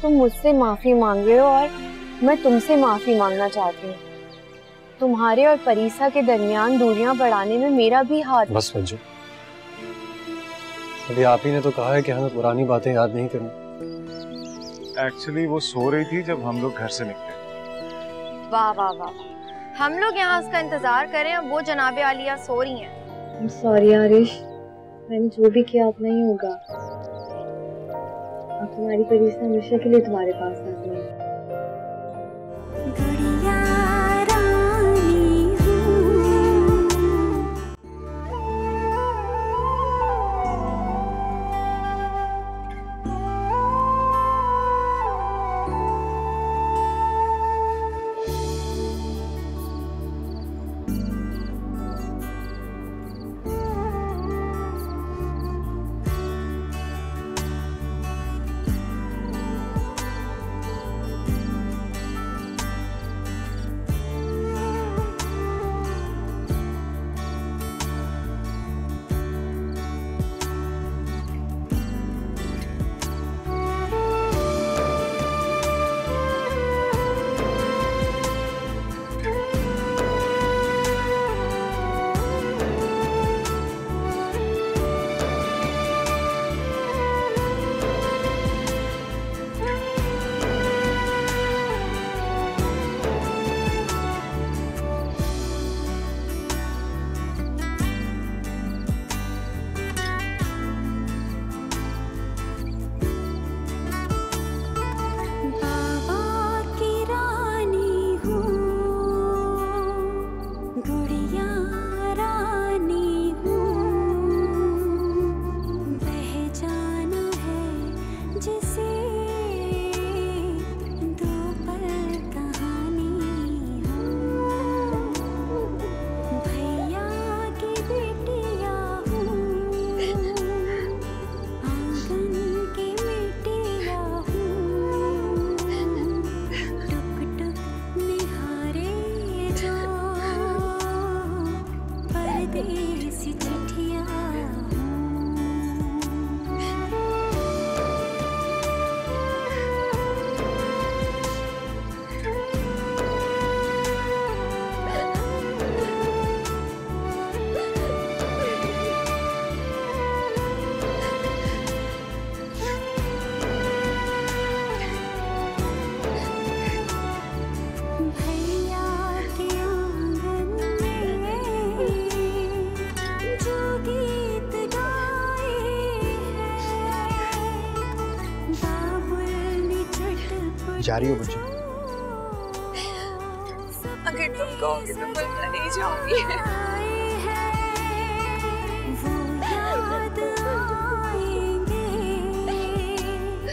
तुम मुझसे माफी मांग रहे हो और मैं तुमसे माफी मांगना चाहती हूँ। तुम्हारे और परीसा के दरमियान दूरियां बढ़ाने में मेरा भी हाथ। बस मंजू, अभी आप ही ने तो कहा है कि हमें पुरानी बातें याद नहीं करनी। एक्चुअली वो सो रही थी जब हम लोग घर से निकले। वाह वाह वाह, हम लोग यहाँ उसका इंतजार करें, अब वो जनाबे आलिया सो रही हैं। सॉरी आरिश, मैंने जो भी किया अब नहीं होगा। अब तुम्हारी परीसा हमेशा के लिए तुम्हारे पास आ गई। जा रही हो बच्चों? अगर तुम कहोगे तो मैं नहीं जाऊंगी।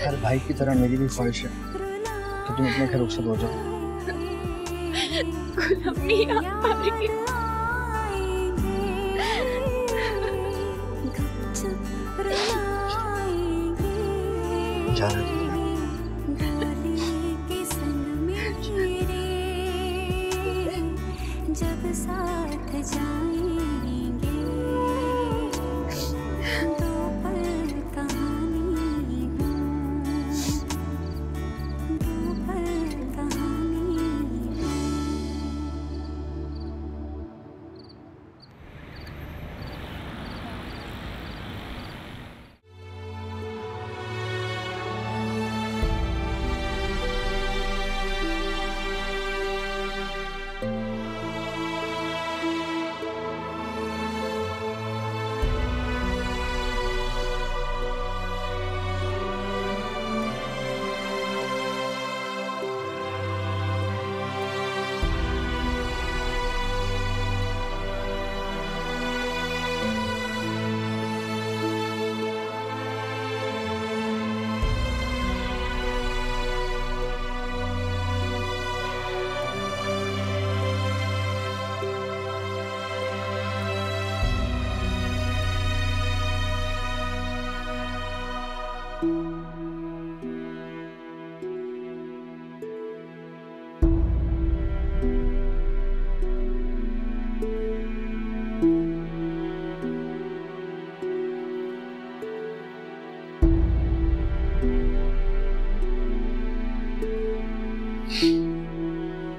हर भाई की तरह मेरी भी ख्वाहिश है कि तुम अपने घर रुखसत हो जाओ। जा रहे हो? जब साथ जाएंगे दो पल कहानी हो, दो पल कहानी हो।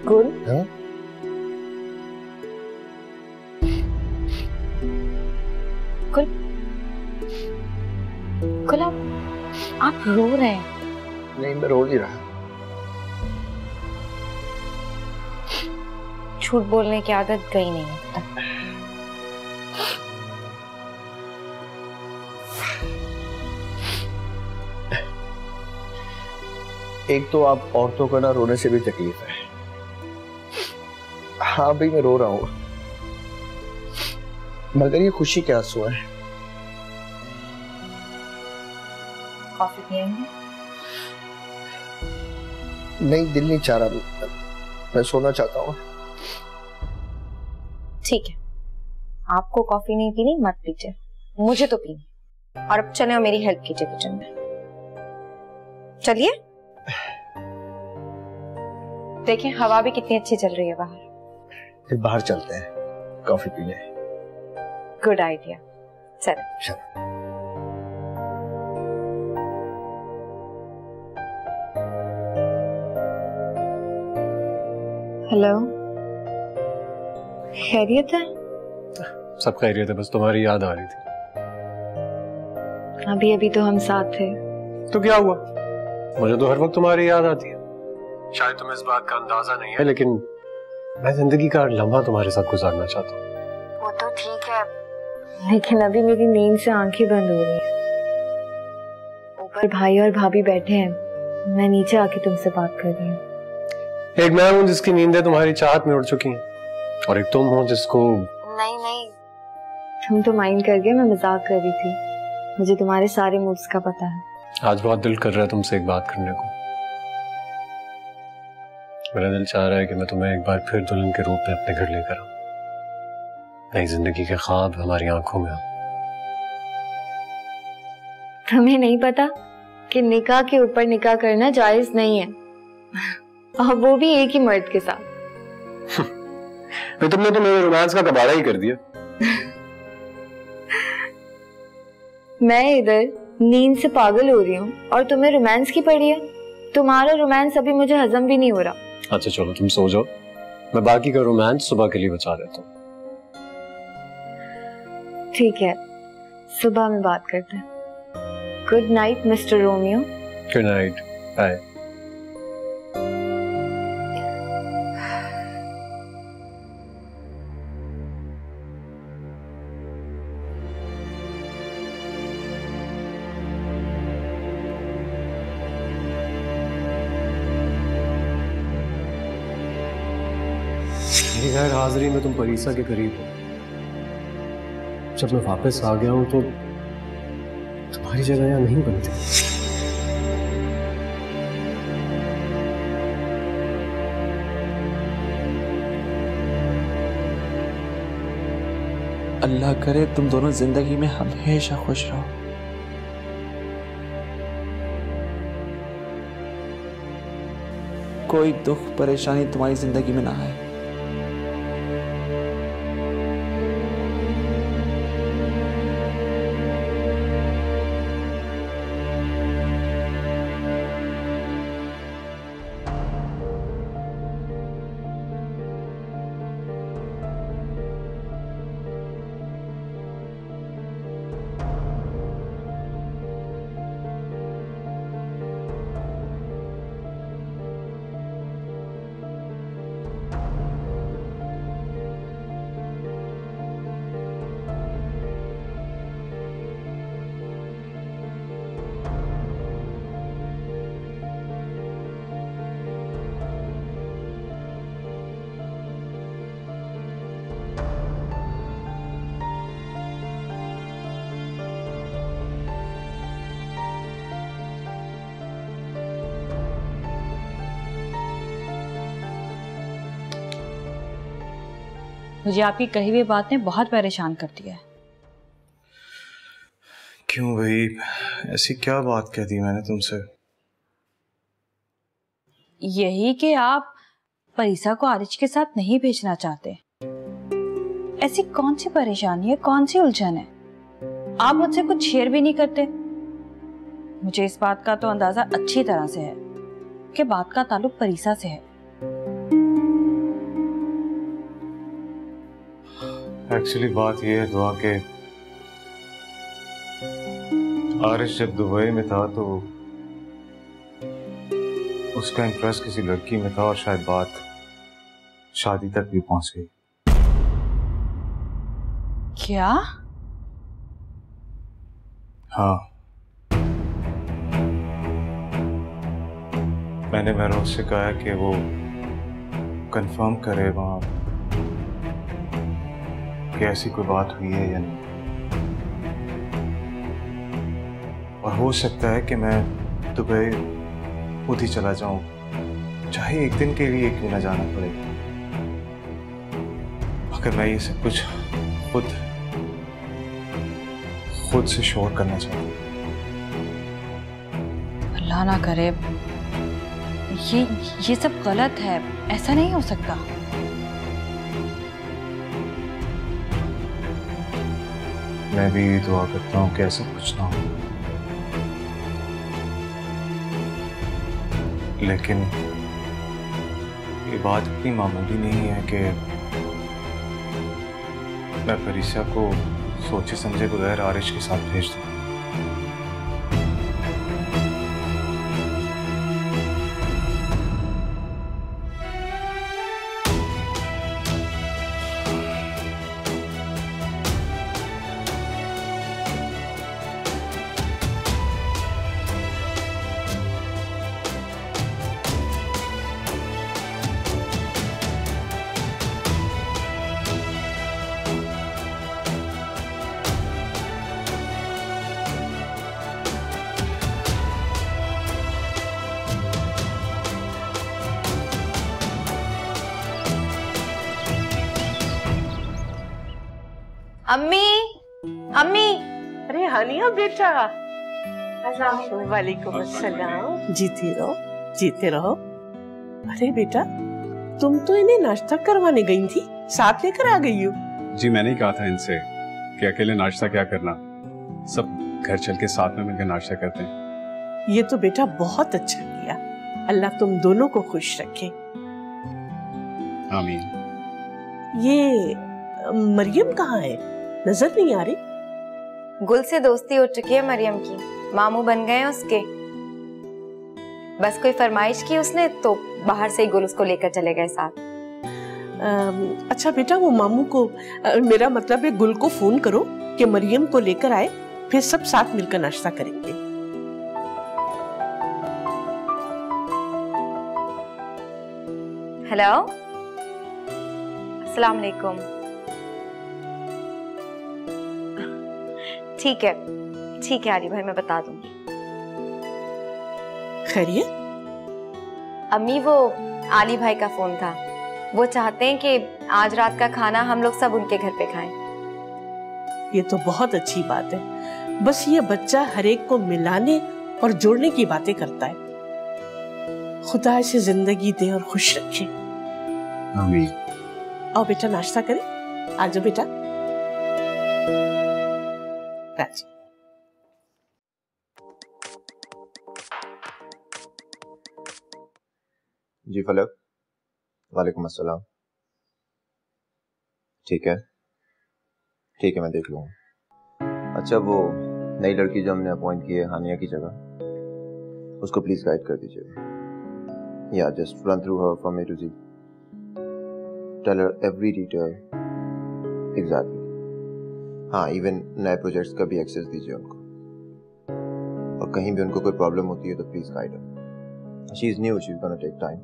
गुल, हाँ? गुल, गुल, आप रो रहे हैं। नहीं, मैं रो नहीं रहा। झूठ बोलने की आदत गई नहीं है। एक तो आप औरतों का ना रोने से भी तकलीफ है। हाँ भाई, मैं रो रहा हूँ, मगर ये खुशी के आंसू है। कॉफी पिएंगे? नहीं, दिल नहीं चाह रहा, मैं सोना चाहता हूँ। ठीक है, आपको कॉफी नहीं पीनी मत पीजिए, मुझे तो पीनी। और अब चले और मेरी हेल्प कीजिए किचन में। चलिए। देखिए हवा भी कितनी अच्छी चल रही है बाहर। फिर बाहर चलते हैं, कॉफी पीने। गुड आइडिया, चलो। चलो। हेलो, खैरियत है? सब खैरियत है, बस तुम्हारी याद आ रही थी। अभी अभी तो हम साथ थे। तो क्या हुआ? मुझे तो हर वक्त तुम्हारी याद आती है। शायद तुम्हें इस बात का अंदाजा नहीं है, लेकिन मैं जिंदगी का लम्हा तुम्हारे साथ गुजारना चाहता हूँ। वो तो ठीक है, लेकिन अभी मेरी नींद से आंखें बंद हो रही हैं। ऊपर भाई और भाभी बैठे हैं, मैं नीचे आके तुमसे बात कर रही हूँ। एक मैं हूँ जिसकी नींदें तुम्हारी चाहत में उड़ चुकी हैं, और एक तुम हो जिसको... नहीं, तुम तो माइंड कर गए, मैं मजाक कर रही थी। मुझे तुम्हारे सारे मूड्स का पता है। आज बहुत दिल कर रहा है तुमसे एक बात करने को। मेरा दिल चाह रहा है कि मैं तुम्हें एक बार फिर दुल्हन के रूप में अपने घर लेकर आऊं। नई जिंदगी के ख्वाब हमारी आंखों में। तुम्हें नहीं पता कि निकाह के ऊपर निकाह करना जायज नहीं है, और वो भी एक ही मर्द के साथ। तो तुमने तो मेरे रोमांस का कबाड़ा ही कर दिया। मैं इधर नींद से पागल हो रही हूँ और तुम्हें रोमांस की पड़ी है। तुम्हारा रोमांस अभी मुझे हजम भी नहीं हो रहा। अच्छा चलो तुम सो जाओ, मैं बाकी का रोमांस सुबह के लिए बचा लेता हूँ। ठीक है, सुबह में बात करते हैं। Good night mister Romeo. Good night, bye. मेरी गैर हाजिरी में तुम परीसा के करीब हो। जब मैं वापस आ गया हूं तो तुम्हारी जगह यहाँ नहीं बनती। अल्लाह करे तुम दोनों जिंदगी में हमेशा खुश रहो। कोई दुख परेशानी तुम्हारी जिंदगी में ना आए। मुझे आपकी कही हुई बात ने बहुत परेशान कर दिया है। क्यों भाई, ऐसी क्या बात कह दी मैंने तुमसे? यही कि आप परीसा को आरिज के साथ नहीं भेजना चाहते। ऐसी कौन सी परेशानी है, कौन सी उलझन है? आप मुझसे कुछ शेयर भी नहीं करते। मुझे इस बात का तो अंदाजा अच्छी तरह से है कि बात का ताल्लुक परीसा से है। एक्चुअली बात ये है दुआ के आरिश जब दुबई में था तो उसका इंटरेस्ट किसी लड़की में था और शायद बात शादी तक भी पहुंच गई। क्या? हाँ, मैंने महरोज से कहा कि वो कंफर्म करे वहां कि ऐसी कोई बात हुई है या नहीं, और हो सकता है कि मैं दुबई खुद ही चला जाऊं, चाहे एक दिन के लिए क्यों ना जाना पड़े, मगर मैं ये सब कुछ खुद से श्योर करना चाहता हूं। अल्लाह ना करे, ये सब गलत है, ऐसा नहीं हो सकता। मैं भी दुआ करता हूँ कि ऐसा कुछ ना हो, लेकिन ये बात इतनी मामूली नहीं है कि मैं परीक्षा को सोचे समझे बगैर आरिश के साथ भेज दूँ। अम्मी, अम्मी। अरे हानिया बेटा, वालेकुम अस्सलाम। जीते रहो। अरे बेटा, तुम तो इन्हें नाश्ता करवाने गई थी, साथ लेकर आ गई हो। जी मैंने ही कहा था इनसे कि अकेले नाश्ता क्या करना, सब घर चल के साथ में मिलकर नाश्ता करते हैं। ये तो बेटा बहुत अच्छा किया, अल्लाह तुम दोनों को खुश रखे। आमीन। ये मरियम कहाँ है, नजर नहीं आ रही? गुल से दोस्ती हो चुकी है मरियम की, मामू बन गए हैं उसके। बस कोई फरमाइश की उसने तो बाहर से ही गुल उसको लेकर चले गए साथ। अच्छा बेटा, वो मामू को मेरा मतलब है गुल को फोन करो कि मरियम को लेकर आए, फिर सब साथ मिलकर नाश्ता करेंगे। हेलो, अस्सलाम वालेकुम। ठीक है आली भाई, मैं बता दूंगी। खैरियत? अम्मी, वो आली भाई का फोन था, वो चाहते हैं कि आज रात का खाना हम लोग सब उनके घर पे खाएं। ये तो बहुत अच्छी बात है, बस ये बच्चा हर एक को मिलाने और जोड़ने की बातें करता है। खुदा इसे जिंदगी दे और खुश रखे। आमीन। आओ बेटा नाश्ता करें, आ जाओ बेटा। जी फलक, वालेकुम अस्सलाम। ठीक है मैं देख लूँगा। अच्छा, वो नई लड़की जो हमने अपॉइंट की है हानिया की जगह, उसको प्लीज गाइड कर दीजिएगा। या just run through her from A to Z, tell her every detail exactly. हाँ, इवन नए प्रोजेक्ट्स का भी एक्सेस दीजिए उनको, और कहीं भी उनको कोई प्रॉब्लम होती है तो please guide her. She is new, she is gonna take time,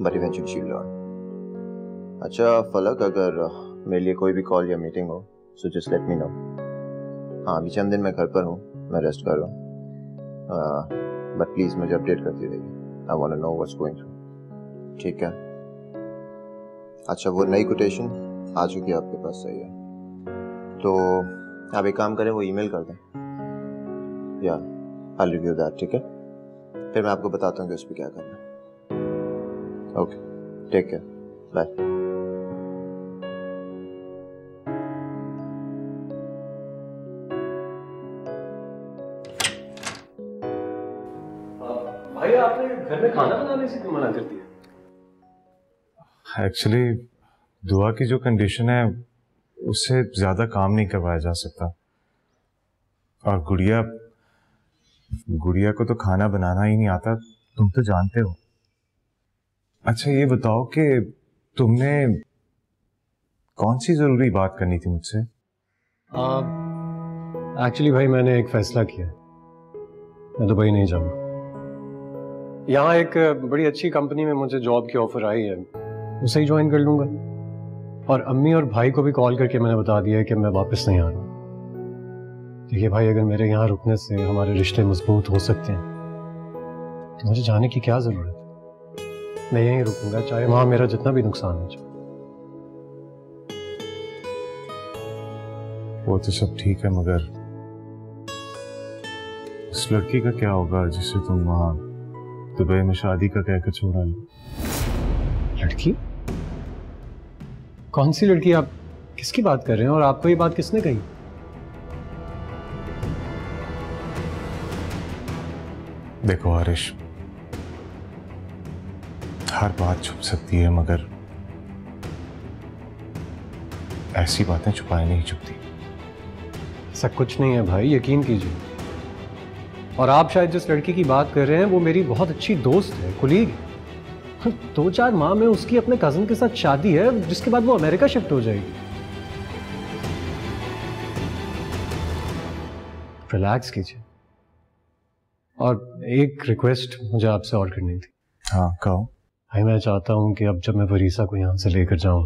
but eventually she will learn. अच्छा फलक, अगर मेरे लिए कोई भी कॉल या मीटिंग हो so just let me know. हाँ, अभी चंद दिन मैं घर पर हूँ, मैं रेस्ट कर रहा हूँ, बट प्लीज मुझे अपडेट करती रहिए। I want to know what's going through. ठीक है? अच्छा, वो नई कोटेशन आ चुकी है आपके पास, सही है? तो आप एक काम करें, वो ईमेल कर दें, या आई रिव्यू दैट। ठीक है, फिर मैं आपको बताता हूँ कि उस पर क्या करना है। Okay, take care, bye. भाई, आपने घर में खाना बनाने से क्यों मना कर दिया? एक्चुअली दुआ की जो कंडीशन है उससे ज्यादा काम नहीं करवाया जा सकता। और गुड़िया गुड़िया को तो खाना बनाना ही नहीं आता, तुम तो जानते हो। अच्छा ये बताओ कि तुमने कौन सी जरूरी बात करनी थी मुझसे? एक्चुअली भाई मैंने एक फैसला किया, मैं दुबई नहीं जाऊंगा। यहाँ एक बड़ी अच्छी कंपनी में मुझे जॉब की ऑफर आई है, उसे ही ज्वाइन कर लूंगा। और अम्मी और भाई को भी कॉल करके मैंने बता दिया है कि मैं वापस नहीं आ रहा हूँ। देखिए भाई, अगर मेरे यहाँ रुकने से हमारे रिश्ते मजबूत हो सकते हैं तो मुझे जाने की क्या जरूरत है। मैं यहीं रुकूंगा, चाहे वहां मेरा जितना भी नुकसान हो जाए। वो तो सब ठीक है, मगर उस लड़की का क्या होगा जिसे तुम वहां दुबई में शादी का कहकर छोड़ा लो? लड़की? कौन सी लड़की? आप किसकी बात कर रहे हैं और आपको ये बात किसने कही? देखो हरीश, हर बात छुप सकती है मगर ऐसी बातें छुपाए नहीं छुपती। ऐसा कुछ नहीं है भाई, यकीन कीजिए। और आप शायद जिस लड़की की बात कर रहे हैं वो मेरी बहुत अच्छी दोस्त है, कुलीग। 2-4 माह में उसकी अपने कजन के साथ शादी है, जिसके बाद वो अमेरिका शिफ्ट हो जाएगी। रिलैक्स कीजिए। और एक रिक्वेस्ट मुझे आपसे और करनी थी। हाँ कहो। भाई मैं चाहता हूं कि अब जब मैं फरीसा को यहां से लेकर जाऊं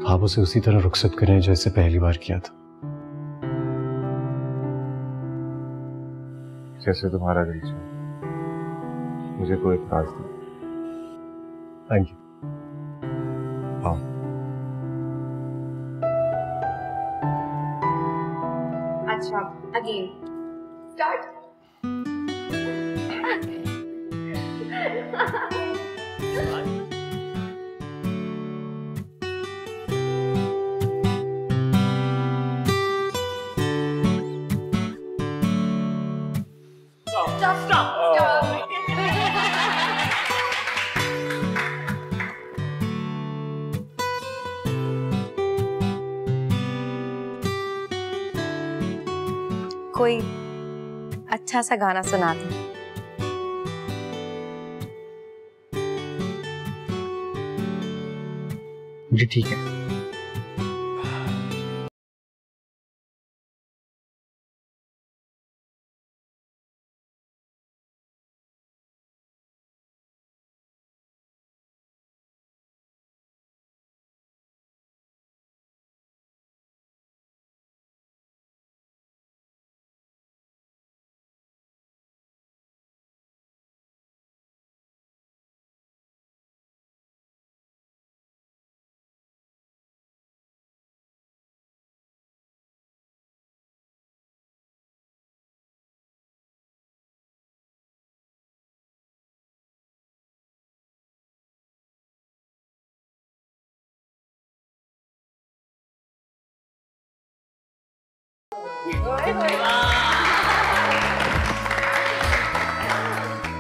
तो आप उसे उसी तरह रुखसत करें जैसे पहली बार किया था। जैसे तुम्हारा दिल चाहे, मुझे कोई इतराज नहीं। Thank you. हाँ अच्छा, अगेन स्टार्ट। कोई अच्छा सा गाना सुना दो। जी ठीक है।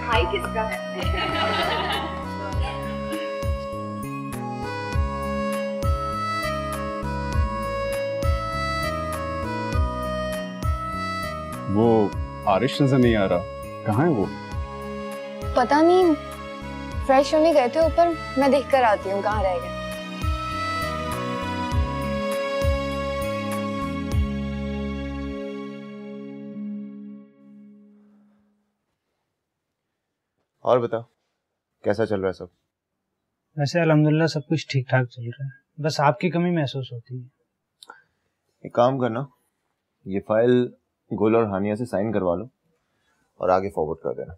भाई किसका है? वो आरिश नजर नहीं आ रहा, कहाँ है वो? पता नहीं, फ्रेश होने गए थे ऊपर, मैं देख कर आती हूँ कहाँ रह गए। और बताओ कैसा चल रहा है सब? वैसे अल्हम्दुलिल्लाह सब कुछ ठीक ठाक चल रहा है, बस आपकी कमी महसूस होती है। एक काम करना, ये फाइल गुल और हानिया से साइन करवा लो और आगे फॉरवर्ड कर देना।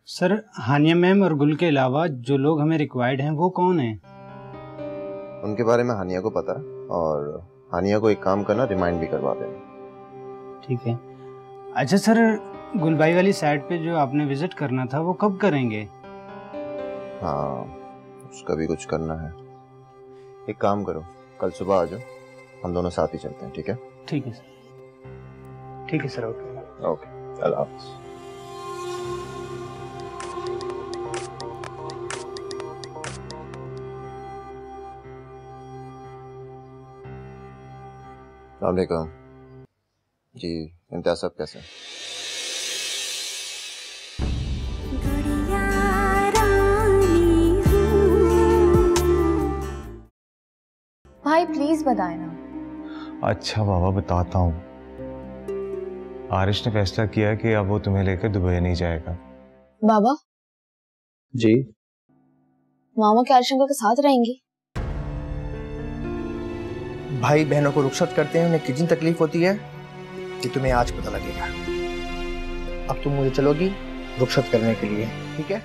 सर, हानिया मैम और गुल के अलावा जो लोग हमें रिक्वायर्ड हैं वो कौन है? उनके बारे में हानिया को पता है और हानिया को एक काम करना, रिमाइंड भी करवा देना। ठीक है। अच्छा सर, गुलबाई वाली साइट पे जो आपने विजिट करना था वो कब करेंगे? हाँ, उसका भी कुछ करना है। एक काम करो, कल सुबह आ जाओ, हम दोनों साथ ही चलते हैं। ठीक है? ठीक है सर। ठीक है सर, ओके। ओके, अल्लाह हाफ़िज़। अस्सलाम वालेकुम जी। इम्तियाज साहब कैसे हैं? भाई प्लीज बताए ना। अच्छा बाबा बताता हूँ। आरिश ने फैसला किया कि अब वो तुम्हें लेकर दुबई नहीं जाएगा। बाबा जी। मामा क्या आरिश अंकल के साथ रहेंगी? भाई बहनों को रुखसत करते हैं उन्हें कितनी तकलीफ होती है कि तुम्हें आज पता लगेगा। अब तुम मुझे चलोगी रुखसत करने के लिए, ठीक है?